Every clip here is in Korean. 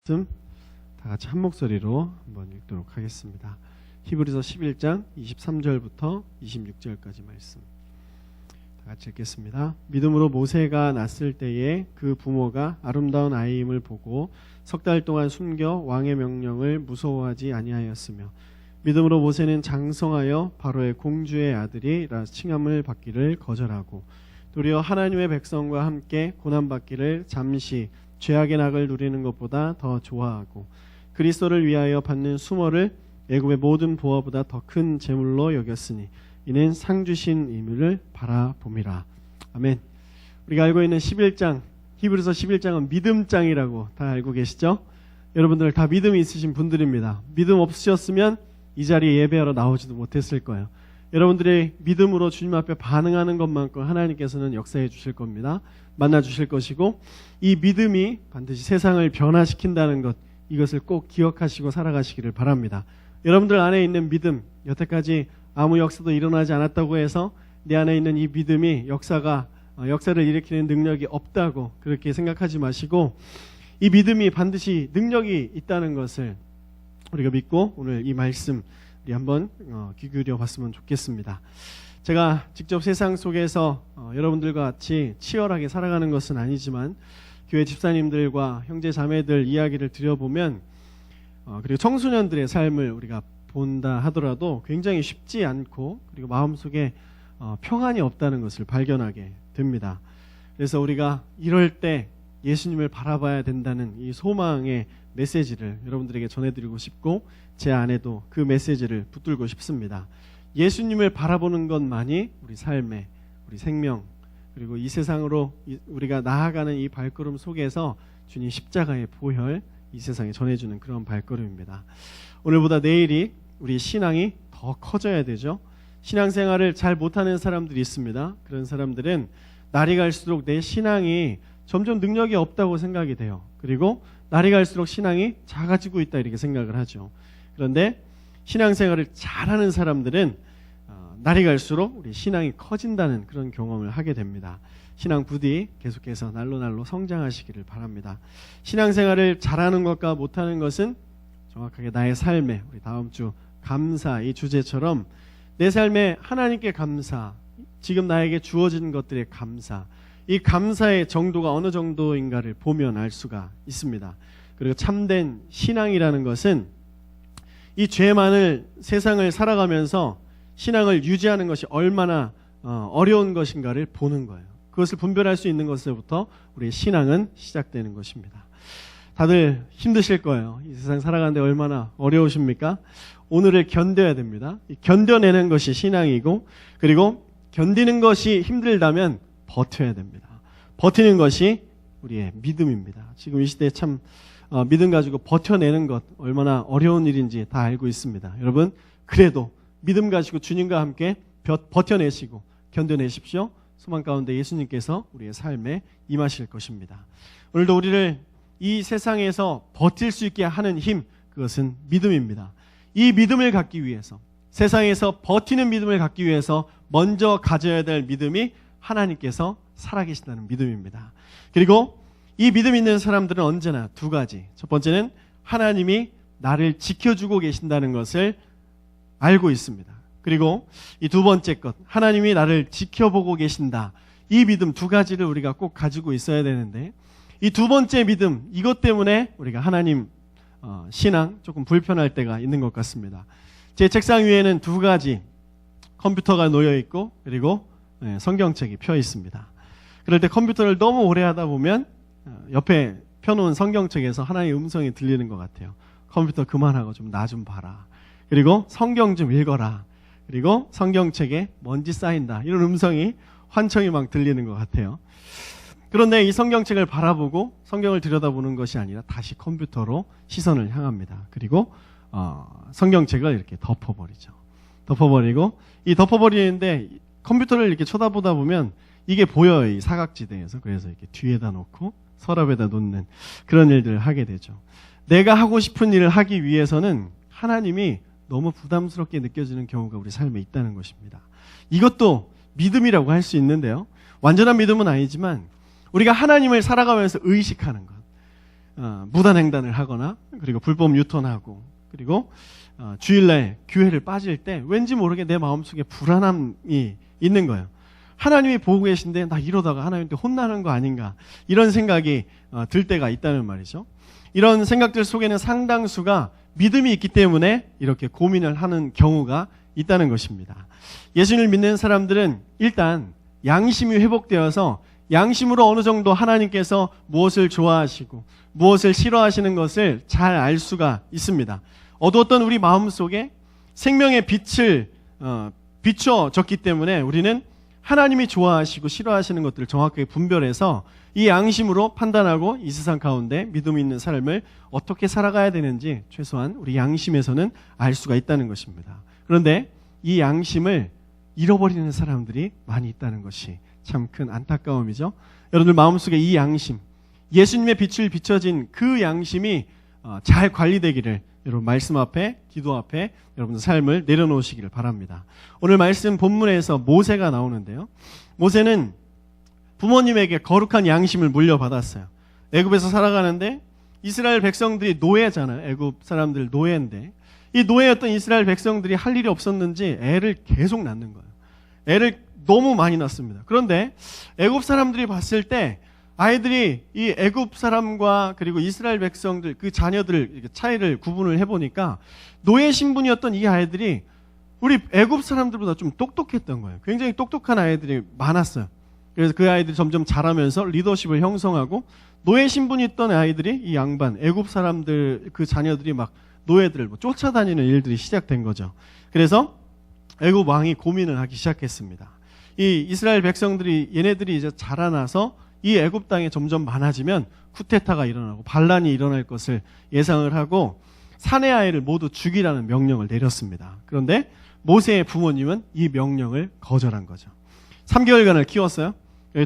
말씀 다 같이 한 목소리로 한번 읽도록 하겠습니다. 히브리서 11장 23절부터 26절까지 말씀 다 같이 읽겠습니다. 믿음으로 모세가 났을 때에 그 부모가 아름다운 아이임을 보고 석 달 동안 숨겨 왕의 명령을 무서워하지 아니하였으며 믿음으로 모세는 장성하여 바로의 공주의 아들이라 칭함을 받기를 거절하고 도리어 하나님의 백성과 함께 고난받기를 잠시 죄악의 낙을 누리는 것보다 더 좋아하고 그리스도를 위하여 받는 수모를 애굽의 모든 보화보다 더 큰 재물로 여겼으니 이는 상 주신 임을 바라봄이라. 아멘. 우리가 알고 있는 11장, 히브리서 11장은 믿음장이라고 다 알고 계시죠? 여러분들 다 믿음이 있으신 분들입니다. 믿음 없으셨으면 이 자리에 예배하러 나오지도 못했을 거예요. 여러분들의 믿음으로 주님 앞에 반응하는 것만큼 하나님께서는 역사해 주실 겁니다. 만나 주실 것이고 이 믿음이 반드시 세상을 변화시킨다는 것, 이것을 꼭 기억하시고 살아가시기를 바랍니다. 여러분들 안에 있는 믿음, 여태까지 아무 역사도 일어나지 않았다고 해서 내 안에 있는 이 믿음이 역사를 일으키는 능력이 없다고 그렇게 생각하지 마시고 이 믿음이 반드시 능력이 있다는 것을 우리가 믿고 오늘 이 말씀 우리 한번 귀 기울여 봤으면 좋겠습니다. 제가 직접 세상 속에서 여러분들과 같이 치열하게 살아가는 것은 아니지만 교회 집사님들과 형제 자매들 이야기를 드려보면 그리고 청소년들의 삶을 우리가 본다 하더라도 굉장히 쉽지 않고 그리고 마음속에 평안이 없다는 것을 발견하게 됩니다. 그래서 우리가 이럴 때 예수님을 바라봐야 된다는 이 소망의 메시지를 여러분들에게 전해드리고 싶고 제 안에도 그 메시지를 붙들고 싶습니다. 예수님을 바라보는 것만이 우리 삶의 우리 생명 그리고 이 세상으로 우리가 나아가는 이 발걸음 속에서 주님 십자가의 보혈 이 세상에 전해주는 그런 발걸음입니다. 오늘보다 내일이 우리 신앙이 더 커져야 되죠. 신앙생활을 잘 못하는 사람들이 있습니다. 그런 사람들은 날이 갈수록 내 신앙이 점점 능력이 없다고 생각이 돼요. 그리고 날이 갈수록 신앙이 작아지고 있다 이렇게 생각을 하죠. 그런데 신앙생활을 잘하는 사람들은 날이 갈수록 우리 신앙이 커진다는 그런 경험을 하게 됩니다. 신앙 부디 계속해서 날로 성장하시기를 바랍니다. 신앙생활을 잘하는 것과 못하는 것은 정확하게 나의 삶에 우리 다음 주 감사 이 주제처럼 내 삶에 하나님께 감사, 지금 나에게 주어진 것들의 감사, 이 감사의 정도가 어느 정도인가를 보면 알 수가 있습니다. 그리고 참된 신앙이라는 것은 이 죄 많은 세상을 살아가면서 신앙을 유지하는 것이 얼마나 어려운 것인가를 보는 거예요. 그것을 분별할 수 있는 것에서부터 우리의 신앙은 시작되는 것입니다. 다들 힘드실 거예요. 이 세상 살아가는데 얼마나 어려우십니까? 오늘을 견뎌야 됩니다. 견뎌내는 것이 신앙이고 그리고 견디는 것이 힘들다면 버텨야 됩니다. 버티는 것이 우리의 믿음입니다. 지금 이 시대에 참 믿음 가지고 버텨내는 것 얼마나 어려운 일인지 다 알고 있습니다. 여러분 그래도 믿음 가지고 주님과 함께 버텨내시고 견뎌내십시오. 소망 가운데 예수님께서 우리의 삶에 임하실 것입니다. 오늘도 우리를 이 세상에서 버틸 수 있게 하는 힘, 그것은 믿음입니다. 이 믿음을 갖기 위해서, 세상에서 버티는 믿음을 갖기 위해서 먼저 가져야 될 믿음이 하나님께서 살아계신다는 믿음입니다. 그리고 이 믿음 있는 사람들은 언제나 두 가지. 첫 번째는 하나님이 나를 지켜주고 계신다는 것을 알고 있습니다. 그리고 이 두 번째 것, 하나님이 나를 지켜보고 계신다. 이 믿음 두 가지를 우리가 꼭 가지고 있어야 되는데 이 두 번째 믿음, 이것 때문에 우리가 하나님 신앙 조금 불편할 때가 있는 것 같습니다. 제 책상 위에는 두 가지 컴퓨터가 놓여 있고 그리고 성경책이 펴 있습니다. 그럴 때 컴퓨터를 너무 오래 하다 보면 옆에 펴놓은 성경책에서 하나님의 음성이 들리는 것 같아요. 컴퓨터 그만하고 좀 나 좀 봐라. 그리고 성경 좀 읽어라. 그리고 성경책에 먼지 쌓인다. 이런 음성이 환청이 막 들리는 것 같아요. 그런데 이 성경책을 바라보고 성경을 들여다보는 것이 아니라 다시 컴퓨터로 시선을 향합니다. 그리고 성경책을 이렇게 덮어버리죠. 덮어버리고 이 덮어버리는데 컴퓨터를 이렇게 쳐다보다 보면 이게 보여요. 이 사각지대에서. 그래서 이렇게 뒤에다 놓고 서랍에다 놓는 그런 일들을 하게 되죠. 내가 하고 싶은 일을 하기 위해서는 하나님이 너무 부담스럽게 느껴지는 경우가 우리 삶에 있다는 것입니다. 이것도 믿음이라고 할 수 있는데요. 완전한 믿음은 아니지만 우리가 하나님을 살아가면서 의식하는 것. 무단횡단을 하거나 그리고 불법 유턴하고 그리고 주일날 교회를 빠질 때 왠지 모르게 내 마음속에 불안함이 있는 거예요. 하나님이 보고 계신데 나 이러다가 하나님한테 혼나는 거 아닌가 이런 생각이 들 때가 있다는 말이죠. 이런 생각들 속에는 상당수가 믿음이 있기 때문에 이렇게 고민을 하는 경우가 있다는 것입니다. 예수님을 믿는 사람들은 일단 양심이 회복되어서 양심으로 어느 정도 하나님께서 무엇을 좋아하시고 무엇을 싫어하시는 것을 잘 알 수가 있습니다. 어두웠던 우리 마음속에 생명의 빛을 비춰졌기 때문에 우리는 하나님이 좋아하시고 싫어하시는 것들을 정확하게 분별해서 이 양심으로 판단하고 이 세상 가운데 믿음 있는 삶을 어떻게 살아가야 되는지 최소한 우리 양심에서는 알 수가 있다는 것입니다. 그런데 이 양심을 잃어버리는 사람들이 많이 있다는 것이 참 큰 안타까움이죠. 여러분들 마음속에 이 양심, 예수님의 빛을 비춰진 그 양심이 잘 관리되기를 여러분 말씀 앞에, 기도 앞에 여러분들 삶을 내려놓으시기를 바랍니다. 오늘 말씀 본문에서 모세가 나오는데요. 모세는 부모님에게 거룩한 양심을 물려받았어요. 애굽에서 살아가는데 이스라엘 백성들이 노예잖아요. 애굽 사람들 노예인데 이 노예였던 이스라엘 백성들이 할 일이 없었는지 애를 계속 낳는 거예요. 애를 너무 많이 낳습니다. 그런데 애굽 사람들이 봤을 때 아이들이 이 애굽 사람과 그리고 이스라엘 백성들 그 자녀들 차이를 구분을 해보니까 노예 신분이었던 이 아이들이 우리 애굽 사람들보다 좀 똑똑했던 거예요. 굉장히 똑똑한 아이들이 많았어요. 그래서 그 아이들이 점점 자라면서 리더십을 형성하고 노예 신분이 있던 아이들이 이 양반 애굽 사람들 그 자녀들이 막 노예들을 쫓아다니는 일들이 시작된 거죠. 그래서 애굽 왕이 고민을 하기 시작했습니다. 이 이스라엘 백성들이 얘네들이 이제 자라나서 이 애굽 땅에 점점 많아지면 쿠데타가 일어나고 반란이 일어날 것을 예상을 하고 사내 아이를 모두 죽이라는 명령을 내렸습니다. 그런데 모세의 부모님은 이 명령을 거절한 거죠. 3개월간을 키웠어요.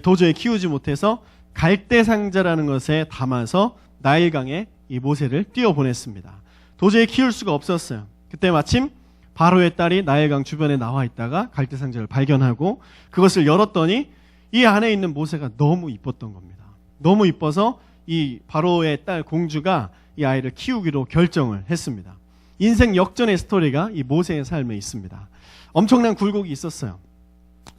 도저히 키우지 못해서 갈대상자라는 것에 담아서 나일강에 이 모세를 띄워보냈습니다. 도저히 키울 수가 없었어요. 그때 마침 바로의 딸이 나일강 주변에 나와 있다가 갈대상자를 발견하고 그것을 열었더니 이 안에 있는 모세가 너무 이뻤던 겁니다. 너무 이뻐서 이 바로의 딸 공주가 이 아이를 키우기로 결정을 했습니다. 인생 역전의 스토리가 이 모세의 삶에 있습니다. 엄청난 굴곡이 있었어요.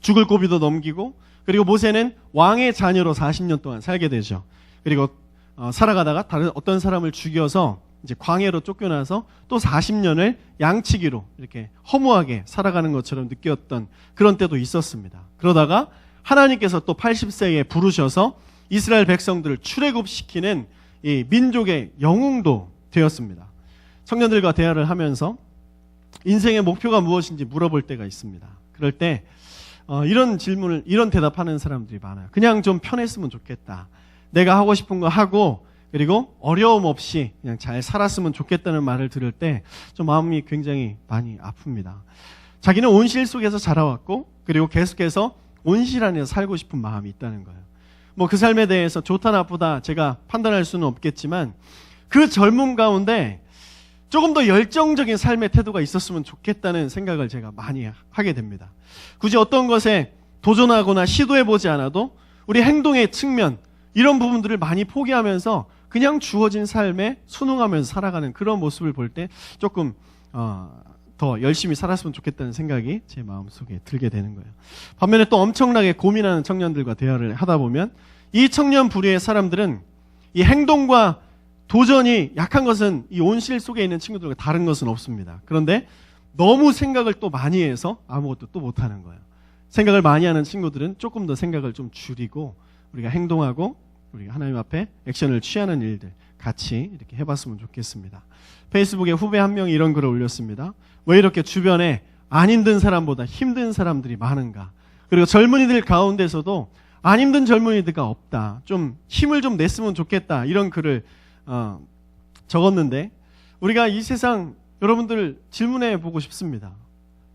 죽을 고비도 넘기고 그리고 모세는 왕의 자녀로 40년 동안 살게 되죠. 그리고 살아가다가 다른 어떤 사람을 죽여서 이제 광야로 쫓겨나서 또 40년을 양치기로 이렇게 허무하게 살아가는 것처럼 느꼈던 그런 때도 있었습니다. 그러다가 하나님께서 또 80세에 부르셔서 이스라엘 백성들을 출애굽시키는 이 민족의 영웅도 되었습니다. 청년들과 대화를 하면서 인생의 목표가 무엇인지 물어볼 때가 있습니다. 그럴 때 이런 질문을 이런 대답하는 사람들이 많아요. 그냥 좀 편했으면 좋겠다. 내가 하고 싶은 거 하고 그리고 어려움 없이 그냥 잘 살았으면 좋겠다는 말을 들을 때 좀 마음이 굉장히 많이 아픕니다. 자기는 온실 속에서 자라왔고 그리고 계속해서 온실 안에서 살고 싶은 마음이 있다는 거예요. 뭐 그 삶에 대해서 좋다 나쁘다 제가 판단할 수는 없겠지만 그 젊음 가운데 조금 더 열정적인 삶의 태도가 있었으면 좋겠다는 생각을 제가 많이 하게 됩니다. 굳이 어떤 것에 도전하거나 시도해보지 않아도 우리 행동의 측면 이런 부분들을 많이 포기하면서 그냥 주어진 삶에 순응하면서 살아가는 그런 모습을 볼 때 조금 더 열심히 살았으면 좋겠다는 생각이 제 마음속에 들게 되는 거예요. 반면에 또 엄청나게 고민하는 청년들과 대화를 하다 보면 이 청년 부류의 사람들은 이 행동과 도전이 약한 것은 이 온실 속에 있는 친구들과 다른 것은 없습니다. 그런데 너무 생각을 또 많이 해서 아무것도 또 못하는 거예요. 생각을 많이 하는 친구들은 조금 더 생각을 좀 줄이고 우리가 행동하고 우리가 하나님 앞에 액션을 취하는 일들 같이 이렇게 해봤으면 좋겠습니다. 페이스북에 후배 한 명이 이런 글을 올렸습니다. 왜 이렇게 주변에 안 힘든 사람보다 힘든 사람들이 많은가? 그리고 젊은이들 가운데서도 안 힘든 젊은이들가 없다. 좀 힘을 좀 냈으면 좋겠다. 이런 글을 적었는데 우리가 이 세상 여러분들 질문해 보고 싶습니다.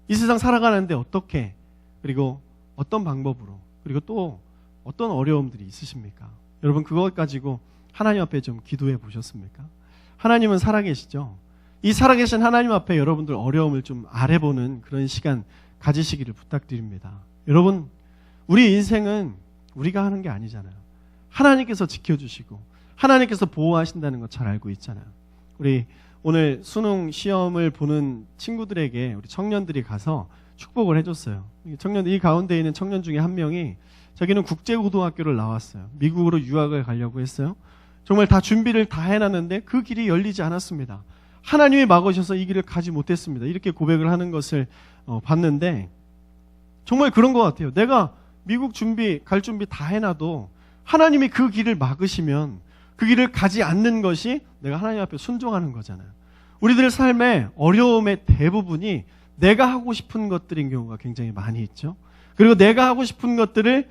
이 세상 살아가는데 어떻게 그리고 어떤 방법으로 그리고 또 어떤 어려움들이 있으십니까? 여러분 그것 가지고 하나님 앞에 좀 기도해 보셨습니까? 하나님은 살아계시죠. 이 살아계신 하나님 앞에 여러분들 어려움을 좀 아뢰보는 그런 시간 가지시기를 부탁드립니다. 여러분 우리 인생은 우리가 하는 게 아니잖아요. 하나님께서 지켜주시고 하나님께서 보호하신다는 거 잘 알고 있잖아요. 우리 오늘 수능 시험을 보는 친구들에게 우리 청년들이 가서 축복을 해줬어요. 이 가운데 있는 청년 중에 한 명이 자기는 국제고등학교를 나왔어요. 미국으로 유학을 가려고 했어요. 정말 다 준비를 다 해놨는데 그 길이 열리지 않았습니다. 하나님이 막으셔서 이 길을 가지 못했습니다. 이렇게 고백을 하는 것을 봤는데 정말 그런 것 같아요. 내가 미국 갈 준비 다 해놔도 하나님이 그 길을 막으시면 그 길을 가지 않는 것이 내가 하나님 앞에 순종하는 거잖아요. 우리들 삶의 어려움의 대부분이 내가 하고 싶은 것들인 경우가 굉장히 많이 있죠. 그리고 내가 하고 싶은 것들을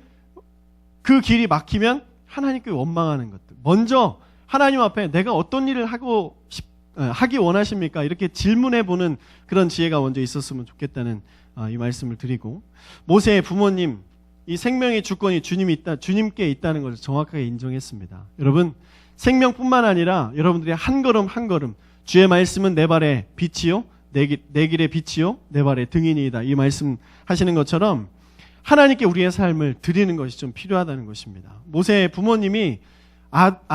그 길이 막히면 하나님께 원망하는 것들. 먼저 하나님 앞에 내가 어떤 일을 하기 원하십니까? 이렇게 질문해보는 그런 지혜가 먼저 있었으면 좋겠다는 이 말씀을 드리고, 모세의 부모님, 이 생명의 주권이 주님께 있다는 것을 정확하게 인정했습니다. 여러분, 생명뿐만 아니라 여러분들의 한 걸음 한 걸음, 주의 말씀은 내 발의 빛이요 내 길의 빛이요 내 발의 등이니이다, 이 말씀 하시는 것처럼 하나님께 우리의 삶을 드리는 것이 좀 필요하다는 것입니다. 모세의 부모님이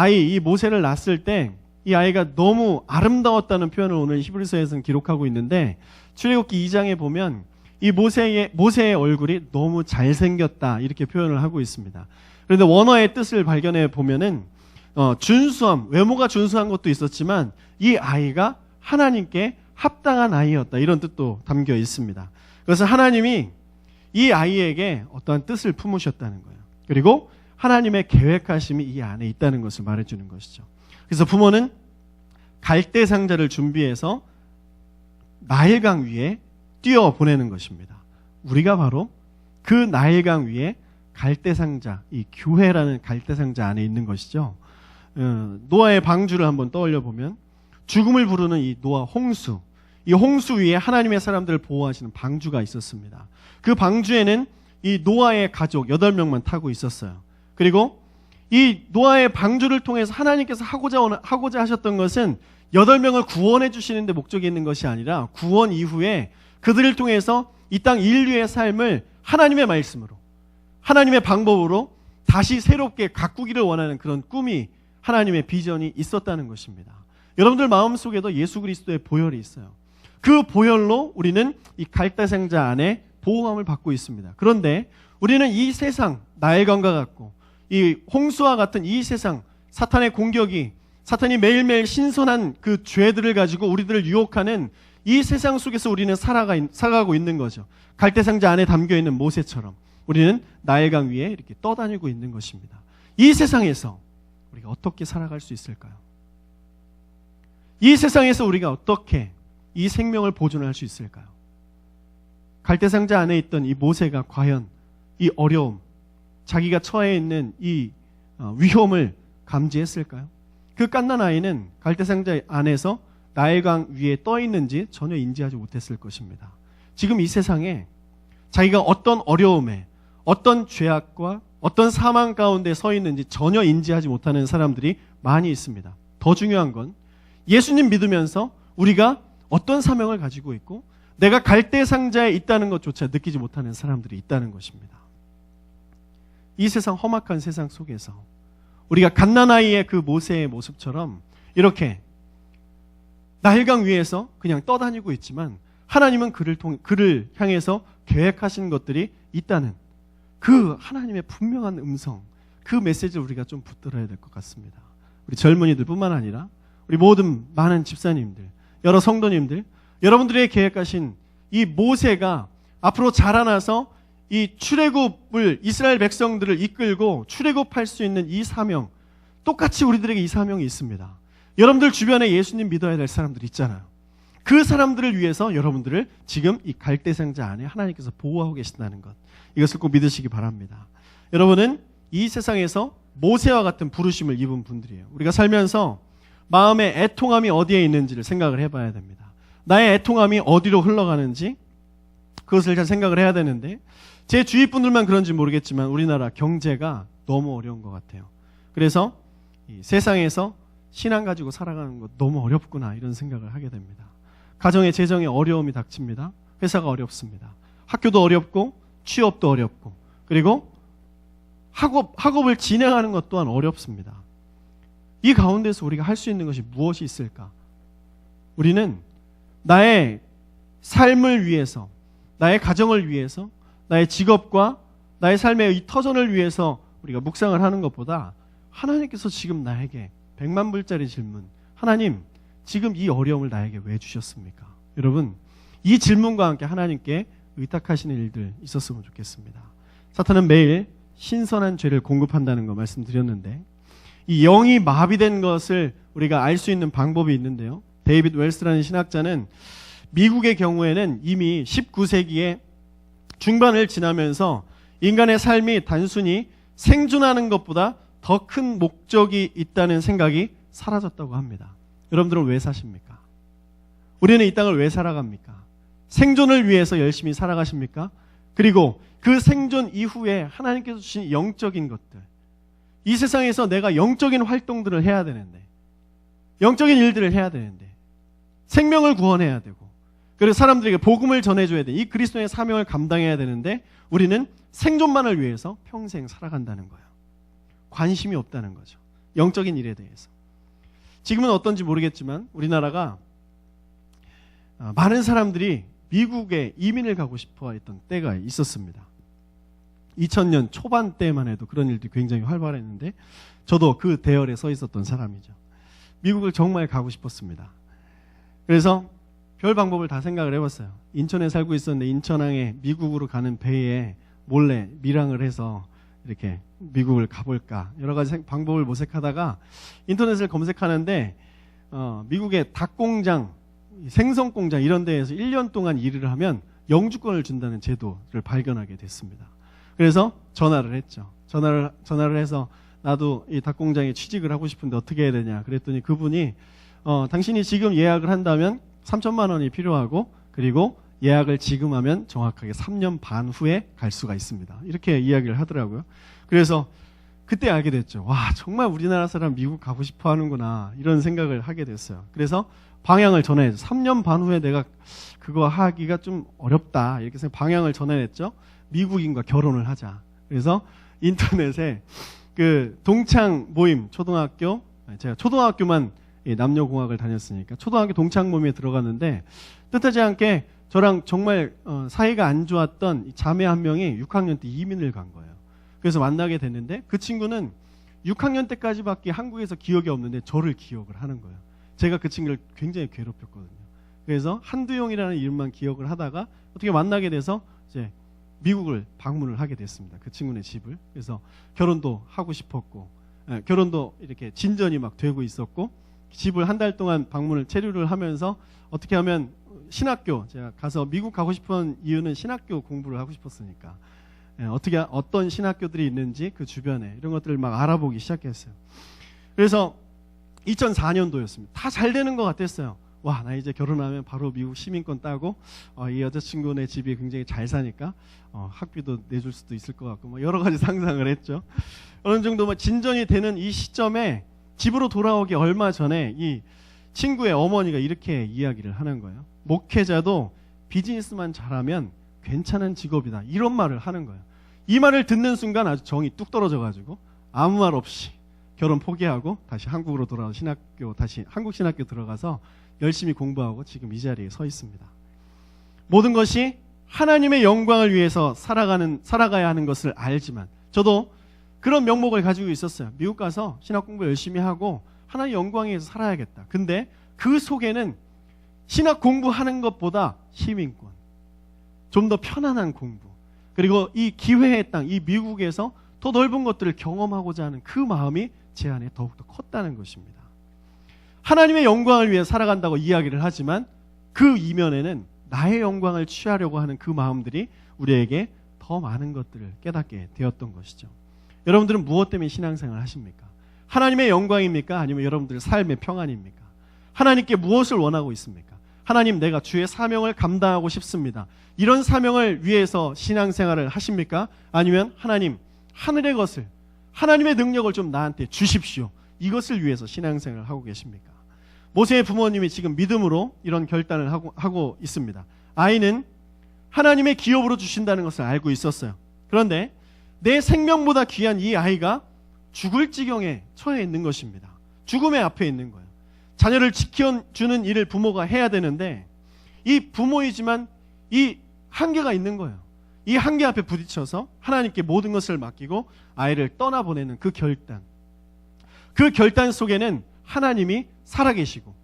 이 모세를 낳았을 때 이 아이가 너무 아름다웠다는 표현을 오늘 히브리서에서는 기록하고 있는데, 출애굽기 2장에 보면 이 모세의 얼굴이 너무 잘생겼다 이렇게 표현을 하고 있습니다. 그런데 원어의 뜻을 발견해 보면은 준수함, 외모가 준수한 것도 있었지만 이 아이가 하나님께 합당한 아이였다, 이런 뜻도 담겨 있습니다. 그래서 하나님이 이 아이에게 어떠한 뜻을 품으셨다는 거예요. 그리고 하나님의 계획하심이 이 안에 있다는 것을 말해주는 것이죠. 그래서 부모는 갈대 상자를 준비해서 나일강 위에 띄워 보내는 것입니다. 우리가 바로 그 나일강 위에 갈대 상자, 이 교회라는 갈대 상자 안에 있는 것이죠. 노아의 방주를 한번 떠올려 보면 죽음을 부르는 이 노아 홍수, 이 홍수 위에 하나님의 사람들을 보호하시는 방주가 있었습니다. 그 방주에는 이 노아의 가족 8명만 타고 있었어요. 그리고 이 노아의 방주를 통해서 하나님께서 하고자 하셨던 것은 8명을 구원해 주시는 데 목적이 있는 것이 아니라, 구원 이후에 그들을 통해서 이 땅 인류의 삶을 하나님의 말씀으로, 하나님의 방법으로 다시 새롭게 가꾸기를 원하는 그런 꿈이, 하나님의 비전이 있었다는 것입니다. 여러분들 마음속에도 예수 그리스도의 보혈이 있어요. 그 보혈로 우리는 이 갈대상자 안에 보호함을 받고 있습니다. 그런데 우리는 이 세상, 나일강과 같고 이 홍수와 같은 이 세상, 사탄의 공격이, 사탄이 매일매일 신선한 그 죄들을 가지고 우리들을 유혹하는 이 세상 속에서 우리는 살아가고 있는 거죠. 갈대상자 안에 담겨있는 모세처럼 우리는 나일강 위에 이렇게 떠다니고 있는 것입니다. 이 세상에서 우리가 어떻게 살아갈 수 있을까요? 이 세상에서 우리가 어떻게 이 생명을 보존할 수 있을까요? 갈대상자 안에 있던 이 모세가 과연 이 어려움, 자기가 처해 있는 이 위험을 감지했을까요? 그 갓난 아이는 갈대상자 안에서 나일강 위에 떠 있는지 전혀 인지하지 못했을 것입니다. 지금 이 세상에 자기가 어떤 어려움에, 어떤 죄악과 어떤 사망 가운데 서 있는지 전혀 인지하지 못하는 사람들이 많이 있습니다. 더 중요한 건 예수님 믿으면서 우리가 어떤 사명을 가지고 있고 내가 갈대상자에 있다는 것조차 느끼지 못하는 사람들이 있다는 것입니다. 이 세상, 험악한 세상 속에서 우리가 갓난아이의 그 모세의 모습처럼 이렇게 나일강 위에서 그냥 떠다니고 있지만 하나님은 그를 향해서 계획하신 것들이 있다는 그 하나님의 분명한 음성, 그 메시지를 우리가 좀 붙들어야 될 것 같습니다. 우리 젊은이들 뿐만 아니라 우리 모든 많은 집사님들, 여러 성도님들, 여러분들의 계획하신 이 모세가 앞으로 자라나서 이 출애굽을, 이스라엘 백성들을 이끌고 출애굽할 수 있는 이 사명, 똑같이 우리들에게 이 사명이 있습니다. 여러분들 주변에 예수님 믿어야 될 사람들 있잖아요. 그 사람들을 위해서 여러분들을 지금 이 갈대상자 안에 하나님께서 보호하고 계신다는 것, 이것을 꼭 믿으시기 바랍니다. 여러분은 이 세상에서 모세와 같은 부르심을 입은 분들이에요. 우리가 살면서 마음의 애통함이 어디에 있는지를 생각을 해봐야 됩니다. 나의 애통함이 어디로 흘러가는지 그것을 잘 생각을 해야 되는데, 제 주위 분들만 그런지 모르겠지만 우리나라 경제가 너무 어려운 것 같아요. 그래서 이 세상에서 신앙 가지고 살아가는 것 너무 어렵구나, 이런 생각을 하게 됩니다. 가정의 재정에 어려움이 닥칩니다. 회사가 어렵습니다. 학교도 어렵고 취업도 어렵고, 그리고 학업을 진행하는 것 또한 어렵습니다. 이 가운데서 우리가 할 수 있는 것이 무엇이 있을까? 우리는 나의 삶을 위해서, 나의 가정을 위해서, 나의 직업과 나의 삶의 이 터전을 위해서 우리가 묵상을 하는 것보다 하나님께서 지금 나에게 100만 불짜리 질문, 하나님 지금 이 어려움을 나에게 왜 주셨습니까? 여러분, 이 질문과 함께 하나님께 의탁하시는 일들 있었으면 좋겠습니다. 사탄은 매일 신선한 죄를 공급한다는 거 말씀드렸는데, 이 영이 마비된 것을 우리가 알 수 있는 방법이 있는데요. 데이비드 웰스라는 신학자는 미국의 경우에는 이미 19세기에 중반을 지나면서 인간의 삶이 단순히 생존하는 것보다 더 큰 목적이 있다는 생각이 사라졌다고 합니다. 여러분들은 왜 사십니까? 우리는 이 땅을 왜 살아갑니까? 생존을 위해서 열심히 살아가십니까? 그리고 그 생존 이후에 하나님께서 주신 영적인 것들, 이 세상에서 내가 영적인 활동들을 해야 되는데, 영적인 일들을 해야 되는데, 생명을 구원해야 되고, 그리고 사람들에게 복음을 전해줘야 돼. 이 그리스도의 사명을 감당해야 되는데 우리는 생존만을 위해서 평생 살아간다는 거예요. 관심이 없다는 거죠. 영적인 일에 대해서. 지금은 어떤지 모르겠지만 우리나라가 많은 사람들이 미국에 이민을 가고 싶어 했던 때가 있었습니다. 2000년 초반 때만 해도 그런 일들이 굉장히 활발했는데 저도 그 대열에 서 있었던 사람이죠. 미국을 정말 가고 싶었습니다. 그래서 별 방법을 다 생각을 해봤어요. 인천에 살고 있었는데 인천항에 미국으로 가는 배에 몰래 밀항을 해서 이렇게 미국을 가볼까, 여러 가지 방법을 모색하다가 인터넷을 검색하는데 미국의 닭공장, 생선공장 이런 데에서 1년 동안 일을 하면 영주권을 준다는 제도를 발견하게 됐습니다. 그래서 전화를 했죠. 전화를 해서 나도 이 닭공장에 취직을 하고 싶은데 어떻게 해야 되냐 그랬더니 그분이 당신이 지금 예약을 한다면 3천만 원이 필요하고, 그리고 예약을 지금 하면 정확하게 3년 반 후에 갈 수가 있습니다. 이렇게 이야기를 하더라고요. 그래서 그때 알게 됐죠. 와, 정말 우리나라 사람 미국 가고 싶어 하는구나, 이런 생각을 하게 됐어요. 그래서 방향을 전해서 3년 반 후에 내가 그거 하기가 좀 어렵다, 이렇게 해서 방향을 전해냈죠. 미국인과 결혼을 하자. 그래서 인터넷에 그 동창 모임, 초등학교, 제가 초등학교만 남녀공학을 다녔으니까 초등학교 동창 모임에 들어갔는데 뜻하지 않게 저랑 정말 사이가 안 좋았던 자매 한 명이 6학년 때 이민을 간 거예요. 그래서 만나게 됐는데 그 친구는 6학년 때까지밖에 한국에서 기억이 없는데 저를 기억을 하는 거예요. 제가 그 친구를 굉장히 괴롭혔거든요. 그래서 한두용이라는 이름만 기억을 하다가 어떻게 만나게 돼서 이제 미국을 방문을 하게 됐습니다. 그 친구네 집을. 그래서 결혼도 하고 싶었고, 결혼도 이렇게 진전이 막 되고 있었고, 집을 한 달 동안 방문을 체류를 하면서 어떻게 하면 신학교, 제가 가서 미국 가고 싶은 이유는 신학교 공부를 하고 싶었으니까 어떻게 어떤 신학교들이 있는지 그 주변에 이런 것들을 막 알아보기 시작했어요. 그래서 2004년도였습니다. 다 잘 되는 것 같았어요. 와, 나 이제 결혼하면 바로 미국 시민권 따고 이 여자친구네 집이 굉장히 잘 사니까 학비도 내줄 수도 있을 것 같고 뭐 여러 가지 상상을 했죠. 어느 정도 뭐 진전이 되는 이 시점에 집으로 돌아오기 얼마 전에 이 친구의 어머니가 이렇게 이야기를 하는 거예요. 목회자도 비즈니스만 잘하면 괜찮은 직업이다, 이런 말을 하는 거예요. 이 말을 듣는 순간 아주 정이 뚝 떨어져가지고 아무 말 없이 결혼 포기하고 다시 한국으로 돌아와서 신학교, 다시 한국 신학교 들어가서 열심히 공부하고 지금 이 자리에 서 있습니다. 모든 것이 하나님의 영광을 위해서 살아가야 하는 것을 알지만 저도 그런 명목을 가지고 있었어요. 미국 가서 신학 공부 열심히 하고 하나님 영광에 의해서 살아야겠다. 근데 그 속에는 신학 공부하는 것보다 시민권, 좀 더 편안한 공부, 그리고 이 기회의 땅, 이 미국에서 더 넓은 것들을 경험하고자 하는 그 마음이 제 안에 더욱더 컸다는 것입니다. 하나님의 영광을 위해 살아간다고 이야기를 하지만 그 이면에는 나의 영광을 취하려고 하는 그 마음들이 우리에게 더 많은 것들을 깨닫게 되었던 것이죠. 여러분들은 무엇 때문에 신앙생활을 하십니까? 하나님의 영광입니까? 아니면 여러분들의 삶의 평안입니까? 하나님께 무엇을 원하고 있습니까? 하나님, 내가 주의 사명을 감당하고 싶습니다. 이런 사명을 위해서 신앙생활을 하십니까? 아니면 하나님, 하늘의 것을, 하나님의 능력을 좀 나한테 주십시오, 이것을 위해서 신앙생활을 하고 계십니까? 모세의 부모님이 지금 믿음으로 이런 결단을 하고 있습니다. 아이는 하나님의 기업으로 주신다는 것을 알고 있었어요. 그런데 내 생명보다 귀한 이 아이가 죽을 지경에 처해 있는 것입니다. 죽음의 앞에 있는 거예요. 자녀를 지켜주는 일을 부모가 해야 되는데 이 부모이지만 이 한계가 있는 거예요. 이 한계 앞에 부딪혀서 하나님께 모든 것을 맡기고 아이를 떠나보내는 그 결단. 그 결단 속에는 하나님이 살아계시고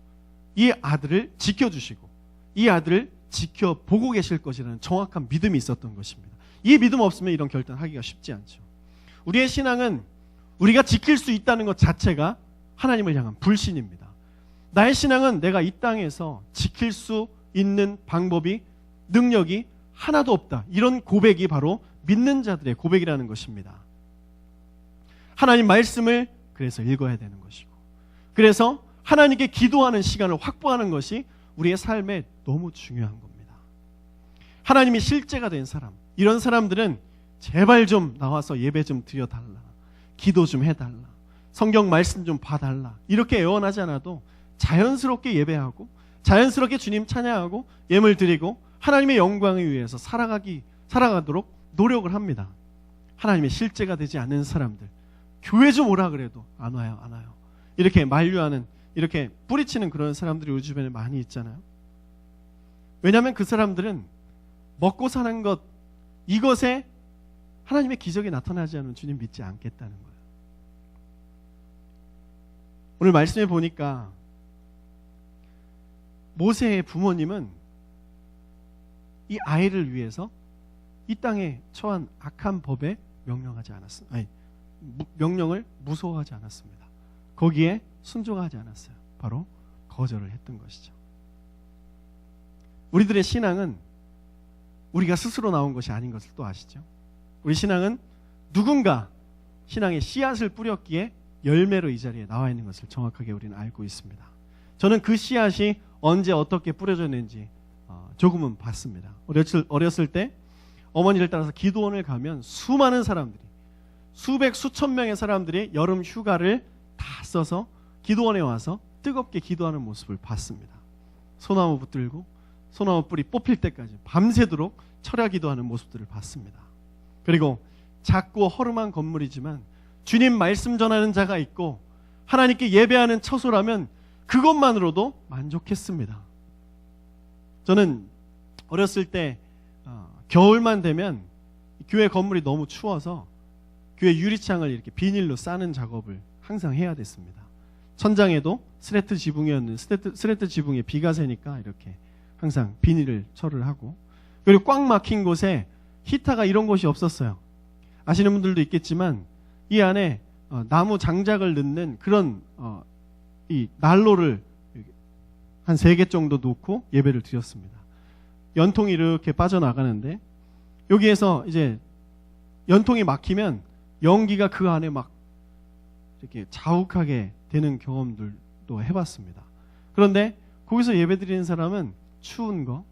이 아들을 지켜주시고 이 아들을 지켜보고 계실 것이라는 정확한 믿음이 있었던 것입니다. 이 믿음 없으면 이런 결단하기가 쉽지 않죠. 우리의 신앙은 우리가 지킬 수 있다는 것 자체가 하나님을 향한 불신입니다. 나의 신앙은 내가 이 땅에서 지킬 수 있는 방법이, 능력이 하나도 없다. 이런 고백이 바로 믿는 자들의 고백이라는 것입니다. 하나님 말씀을 그래서 읽어야 되는 것이고, 그래서 하나님께 기도하는 시간을 확보하는 것이 우리의 삶에 너무 중요한 겁니다. 하나님이 실제가 된 사람, 이런 사람들은 제발 좀 나와서 예배 좀 드려달라, 기도 좀 해달라, 성경 말씀 좀 봐달라, 이렇게 애원하지 않아도 자연스럽게 예배하고 자연스럽게 주님 찬양하고 예물 드리고 하나님의 영광을 위해서 살아가도록 노력을 합니다. 하나님의 실제가 되지 않는 사람들, 교회 좀 오라 그래도 안 와요, 안 와요. 이렇게 만류하는, 이렇게 뿌리치는 그런 사람들이 우리 주변에 많이 있잖아요. 왜냐하면 그 사람들은 먹고 사는 것, 이것에 하나님의 기적이 나타나지 않으면 주님 믿지 않겠다는 거예요. 오늘 말씀해 보니까 모세의 부모님은 이 아이를 위해서 이 땅에 처한 악한 법에 명령을 무서워하지 않았습니다. 거기에 순종하지 않았어요. 바로 거절을 했던 것이죠. 우리들의 신앙은 우리가 스스로 나온 것이 아닌 것을 또 아시죠? 우리 신앙은 누군가 신앙의 씨앗을 뿌렸기에 열매로 이 자리에 나와 있는 것을 정확하게 우리는 알고 있습니다. 저는 그 씨앗이 언제 어떻게 뿌려졌는지 조금은 봤습니다. 어렸을 때 어머니를 따라서 기도원을 가면 수많은 사람들이, 수백 수천 명의 사람들이 여름 휴가를 다 써서 기도원에 와서 뜨겁게 기도하는 모습을 봤습니다. 소나무 붙들고 소나무 뿌리 뽑힐 때까지 밤새도록 철야 기도하는 모습들을 봤습니다. 그리고 작고 허름한 건물이지만 주님 말씀 전하는 자가 있고 하나님께 예배하는 처소라면 그것만으로도 만족했습니다. 저는 어렸을 때 겨울만 되면 교회 건물이 너무 추워서 교회 유리창을 이렇게 비닐로 싸는 작업을 항상 해야 됐습니다. 천장에도 스레트 지붕이었는데 스레트 지붕에 비가 새니까 이렇게 항상 비닐을 철을 하고, 그리고 꽉 막힌 곳에 히터가 이런 곳이 없었어요. 아시는 분들도 있겠지만 이 안에 나무 장작을 넣는 그런 이 난로를 한 3개 정도 놓고 예배를 드렸습니다. 연통이 이렇게 빠져나가는데 여기에서 이제 연통이 막히면 연기가 그 안에 막 이렇게 자욱하게 되는 경험들도 해봤습니다. 그런데 거기서 예배 드리는 사람은 추운 거,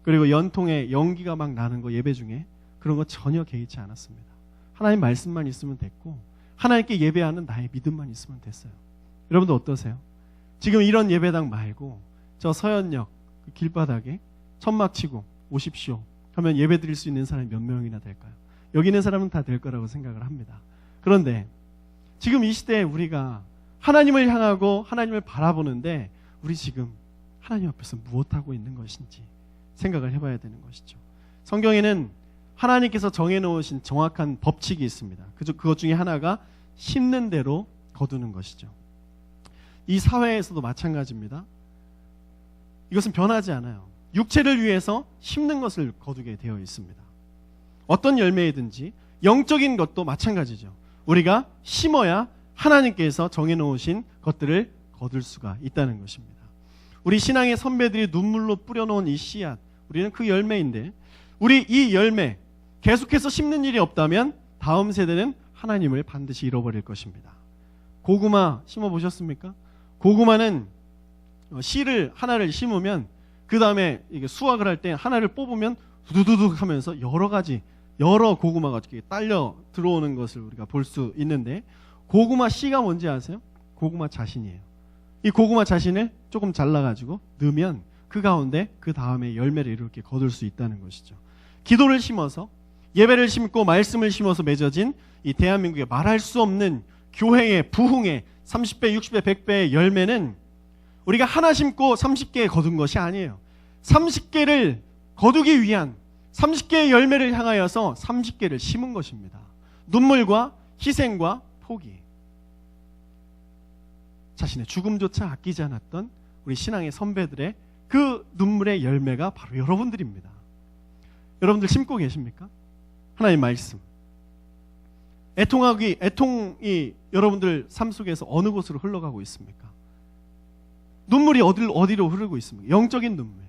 그리고 연통에 연기가 막 나는 거, 예배 중에 그런 거 전혀 개의치 않았습니다. 하나님 말씀만 있으면 됐고 하나님께 예배하는 나의 믿음만 있으면 됐어요. 여러분도 어떠세요? 지금 이런 예배당 말고 저 서현역 그 길바닥에 천막 치고 오십시오 하면 예배 드릴 수 있는 사람이 몇 명이나 될까요? 여기 있는 사람은 다 될 거라고 생각을 합니다. 그런데 지금 이 시대에 우리가 하나님을 향하고 하나님을 바라보는데 우리 지금 하나님 앞에서 무엇하고 있는 것인지 생각을 해봐야 되는 것이죠. 성경에는 하나님께서 정해놓으신 정확한 법칙이 있습니다. 그것 중에 하나가 심는 대로 거두는 것이죠. 이 사회에서도 마찬가지입니다. 이것은 변하지 않아요. 육체를 위해서 심는 것을 거두게 되어 있습니다. 어떤 열매이든지 영적인 것도 마찬가지죠. 우리가 심어야 하나님께서 정해놓으신 것들을 거둘 수가 있다는 것입니다. 우리 신앙의 선배들이 눈물로 뿌려놓은 이 씨앗, 우리는 그 열매인데 우리 이 열매 계속해서 심는 일이 없다면 다음 세대는 하나님을 반드시 잃어버릴 것입니다. 고구마 심어보셨습니까? 고구마는 씨를 하나를 심으면 그 다음에 수확을 할 때 하나를 뽑으면 두두두둑 하면서 여러 고구마가 이렇게 딸려 들어오는 것을 우리가 볼 수 있는데, 고구마 씨가 뭔지 아세요? 고구마 자신이에요. 이 고구마 자신을 조금 잘라가지고 넣으면 그 가운데 그 다음에 열매를 이렇게 거둘 수 있다는 것이죠. 기도를 심어서 예배를 심고 말씀을 심어서 맺어진 이 대한민국의 말할 수 없는 교회의 부흥의 30배, 60배, 100배의 열매는 우리가 하나 심고 30개 거둔 것이 아니에요. 30개를 거두기 위한 30개의 열매를 향하여서 30개를 심은 것입니다. 눈물과 희생과 포기. 자신의 죽음조차 아끼지 않았던 우리 신앙의 선배들의 그 눈물의 열매가 바로 여러분들입니다. 여러분들 심고 계십니까? 하나님 말씀. 애통이 여러분들 삶 속에서 어느 곳으로 흘러가고 있습니까? 눈물이 어디로 흐르고 있습니까? 영적인 눈물,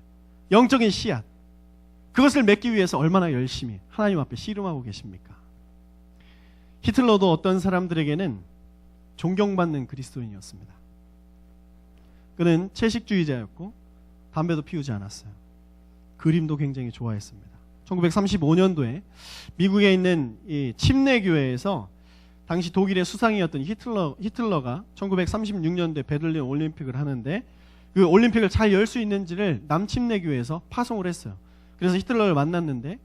영적인 씨앗. 그것을 맺기 위해서 얼마나 열심히 하나님 앞에 씨름하고 계십니까? 히틀러도 어떤 사람들에게는 존경받는 그리스도인이었습니다. 그는 채식주의자였고 담배도 피우지 않았어요. 그림도 굉장히 좋아했습니다. 1935년도에 미국에 있는 이 침례교회에서 당시 독일의 수상이었던 히틀러가 1936년도에 베를린 올림픽을 하는데 그 올림픽을 잘 열 수 있는지를 남침례교회에서 파송을 했어요. 그래서 히틀러를 만났는데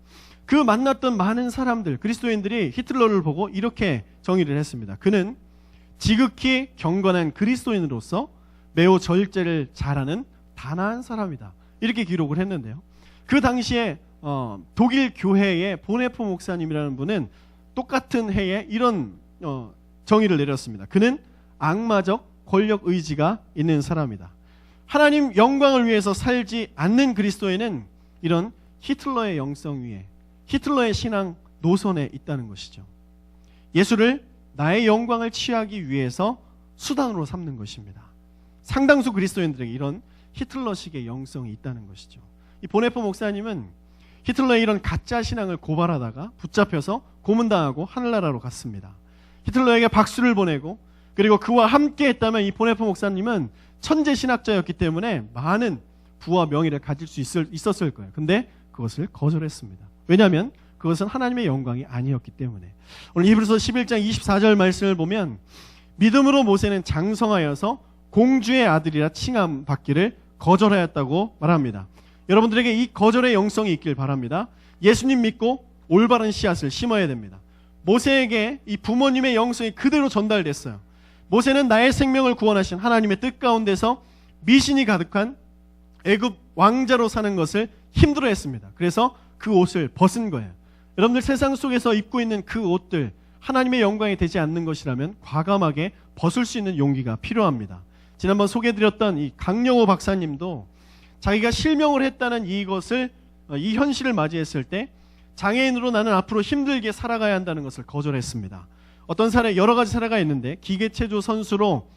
그 만났던 많은 사람들, 그리스도인들이 히틀러를 보고 이렇게 정의를 했습니다. 그는 지극히 경건한 그리스도인으로서 매우 절제를 잘하는 단아한 사람이다. 이렇게 기록을 했는데요. 그 당시에 독일 교회의 보네프 목사님이라는 분은 똑같은 해에 이런 정의를 내렸습니다. 그는 악마적 권력 의지가 있는 사람이다. 하나님 영광을 위해서 살지 않는 그리스도인은 이런 히틀러의 영성 위에, 히틀러의 신앙 노선에 있다는 것이죠. 예수를 나의 영광을 취하기 위해서 수단으로 삼는 것입니다. 상당수 그리스도인들에게 이런 히틀러식의 영성이 있다는 것이죠. 이 보네프 목사님은 히틀러의 이런 가짜 신앙을 고발하다가 붙잡혀서 고문당하고 하늘나라로 갔습니다. 히틀러에게 박수를 보내고 그리고 그와 함께 했다면 이 보네프 목사님은 천재 신학자였기 때문에 많은 부와 명예를 가질 수 있었을 거예요. 근데 그것을 거절했습니다. 왜냐하면 그것은 하나님의 영광이 아니었기 때문에. 오늘 히브리서 11장 24절 말씀을 보면 믿음으로 모세는 장성하여서 공주의 아들이라 칭함 받기를 거절하였다고 말합니다. 여러분들에게 이 거절의 영성이 있길 바랍니다. 예수님 믿고 올바른 씨앗을 심어야 됩니다. 모세에게 이 부모님의 영성이 그대로 전달됐어요. 모세는 나의 생명을 구원하신 하나님의 뜻 가운데서 미신이 가득한 애굽 왕자로 사는 것을 힘들어했습니다. 그래서 그 옷을 벗은 거예요. 여러분들 세상 속에서 입고 있는 그 옷들 하나님의 영광이 되지 않는 것이라면 과감하게 벗을 수 있는 용기가 필요합니다. 지난번 소개해드렸던 이 강영호 박사님도 자기가 실명을 했다는 이 현실을 맞이했을 때 장애인으로 나는 앞으로 힘들게 살아가야 한다는 것을 거절했습니다. 어떤 여러 가지 사례가 있는데 기계체조 선수로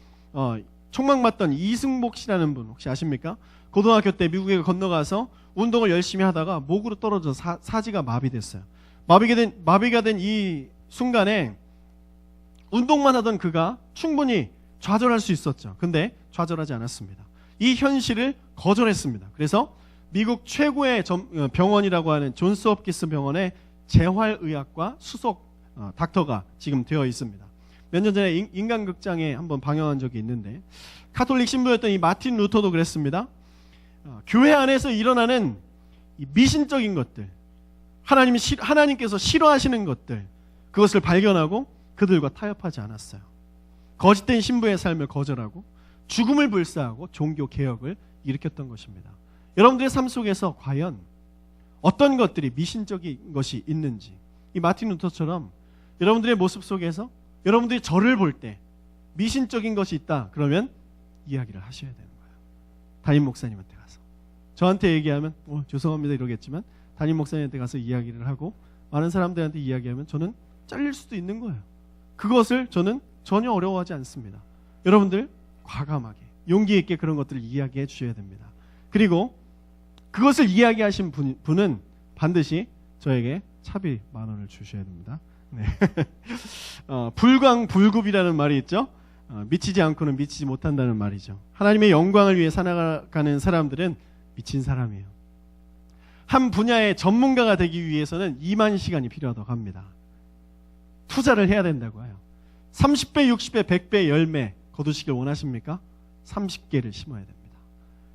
총망맞던 이승복 씨라는 분 혹시 아십니까? 고등학교 때 미국에 건너가서 운동을 열심히 하다가 목으로 떨어져서 사지가 마비됐어요. 마비가 된 이 순간에 운동만 하던 그가 충분히 좌절할 수 있었죠. 근데 좌절하지 않았습니다. 이 현실을 거절했습니다. 그래서 미국 최고의 병원이라고 하는 존스 홉킨스 병원의 재활의학과 수석 닥터가 지금 되어 있습니다. 몇 년 전에 인간극장에 한번 방영한 적이 있는데 카톨릭 신부였던 이 마틴 루터도 그랬습니다. 교회 안에서 일어나는 이 미신적인 것들, 하나님께서 싫어하시는 것들, 그것을 발견하고 그들과 타협하지 않았어요. 거짓된 신부의 삶을 거절하고 죽음을 불사하고 종교 개혁을 일으켰던 것입니다. 여러분들의 삶 속에서 과연 어떤 것들이 미신적인 것이 있는지, 이 마틴 루터처럼 여러분들의 모습 속에서 여러분들이 저를 볼 때 미신적인 것이 있다 그러면 이야기를 하셔야 되는 거예요. 담임 목사님한테 가서 저한테 얘기하면 죄송합니다 이러겠지만 담임 목사님한테 가서 이야기를 하고 많은 사람들한테 이야기하면 저는 잘릴 수도 있는 거예요. 그것을 저는 전혀 어려워하지 않습니다. 여러분들 과감하게 용기 있게 그런 것들을 이야기해 주셔야 됩니다. 그리고 그것을 이야기하신 분은 반드시 저에게 차비 10,000원을 주셔야 됩니다. 네. 불광불급이라는 말이 있죠. 미치지 않고는 미치지 못한다는 말이죠. 하나님의 영광을 위해 살아가는 사람들은 미친 사람이에요. 한 분야의 전문가가 되기 위해서는 2만 시간이 필요하다고 합니다. 투자를 해야 된다고 해요. 30배, 60배, 100배 열매 거두시길 원하십니까? 30개를 심어야 됩니다.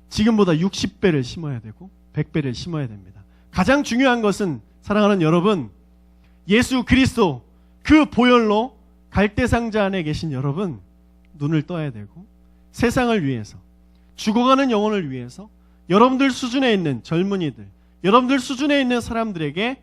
지금보다 60배를 심어야 되고 100배를 심어야 됩니다. 가장 중요한 것은 사랑하는 여러분, 예수 그리스도 그 보혈로 갈대상자 안에 계신 여러분, 눈을 떠야 되고 세상을 위해서, 죽어가는 영혼을 위해서 여러분들 수준에 있는 젊은이들, 여러분들 수준에 있는 사람들에게,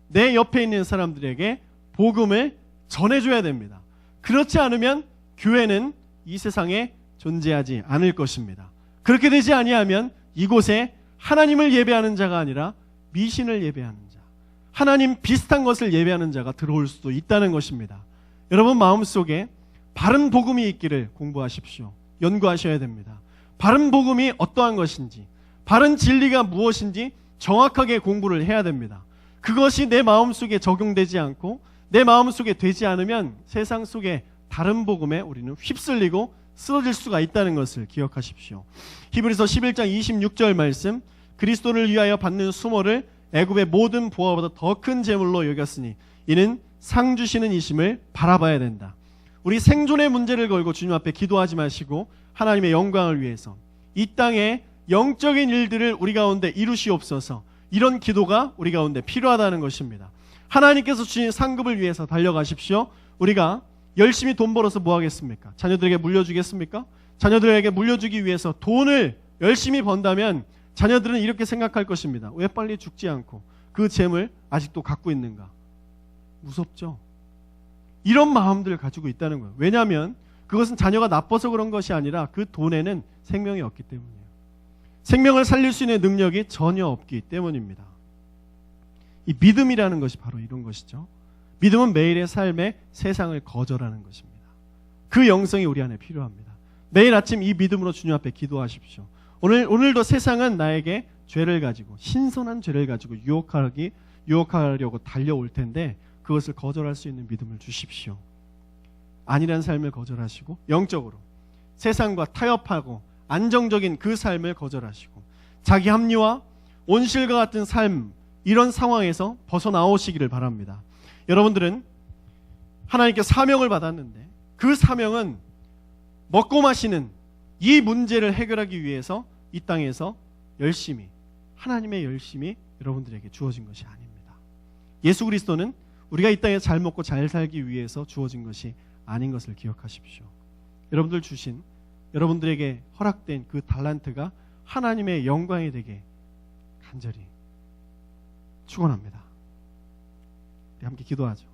내 옆에 있는 사람들에게 복음을 전해줘야 됩니다. 그렇지 않으면 교회는 이 세상에 존재하지 않을 것입니다. 그렇게 되지 아니하면 이곳에 하나님을 예배하는 자가 아니라 미신을 예배하는 자, 하나님 비슷한 것을 예배하는 자가 들어올 수도 있다는 것입니다. 여러분 마음속에 바른 복음이 있기를 공부하십시오. 연구하셔야 됩니다. 바른 복음이 어떠한 것인지, 바른 진리가 무엇인지 정확하게 공부를 해야 됩니다. 그것이 내 마음속에 적용되지 않고 내 마음속에 되지 않으면 세상 속에 다른 복음에 우리는 휩쓸리고 쓰러질 수가 있다는 것을 기억하십시오. 히브리서 11장 26절 말씀, 그리스도를 위하여 받는 수모를 애굽의 모든 보화보다 더 큰 재물로 여겼으니 이는 상 주시는 이심을 바라봐야 된다. 우리 생존의 문제를 걸고 주님 앞에 기도하지 마시고 하나님의 영광을 위해서 이 땅에 영적인 일들을 우리 가운데 이루시옵소서, 이런 기도가 우리 가운데 필요하다는 것입니다. 하나님께서 주신 상급을 위해서 달려가십시오. 우리가 열심히 돈 벌어서 뭐 하겠습니까? 자녀들에게 물려주겠습니까? 자녀들에게 물려주기 위해서 돈을 열심히 번다면 자녀들은 이렇게 생각할 것입니다. 왜 빨리 죽지 않고 그 재물 아직도 갖고 있는가? 무섭죠? 이런 마음들을 가지고 있다는 거예요. 왜냐하면 그것은 자녀가 나빠서 그런 것이 아니라 그 돈에는 생명이 없기 때문이에요. 생명을 살릴 수 있는 능력이 전혀 없기 때문입니다. 이 믿음이라는 것이 바로 이런 것이죠. 믿음은 매일의 삶에 세상을 거절하는 것입니다. 그 영성이 우리 안에 필요합니다. 매일 아침 이 믿음으로 주님 앞에 기도하십시오. 오늘도 세상은 나에게 죄를 가지고, 신선한 죄를 가지고 유혹하려고 달려올 텐데 그것을 거절할 수 있는 믿음을 주십시오. 안일한 삶을 거절하시고 영적으로 세상과 타협하고 안정적인 그 삶을 거절하시고 자기 합리화, 온실과 같은 삶, 이런 상황에서 벗어나오시기를 바랍니다. 여러분들은 하나님께 사명을 받았는데 그 사명은 먹고 마시는 이 문제를 해결하기 위해서 이 땅에서 열심히, 하나님의 열심이 여러분들에게 주어진 것이 아닙니다. 예수 그리스도는 우리가 이 땅에 잘 먹고 잘 살기 위해서 주어진 것이 아닌 것을 기억하십시오. 여러분들 주신, 여러분들에게 허락된 그 달란트가 하나님의 영광이 되게 간절히 축원합니다. 우리 함께 기도하죠.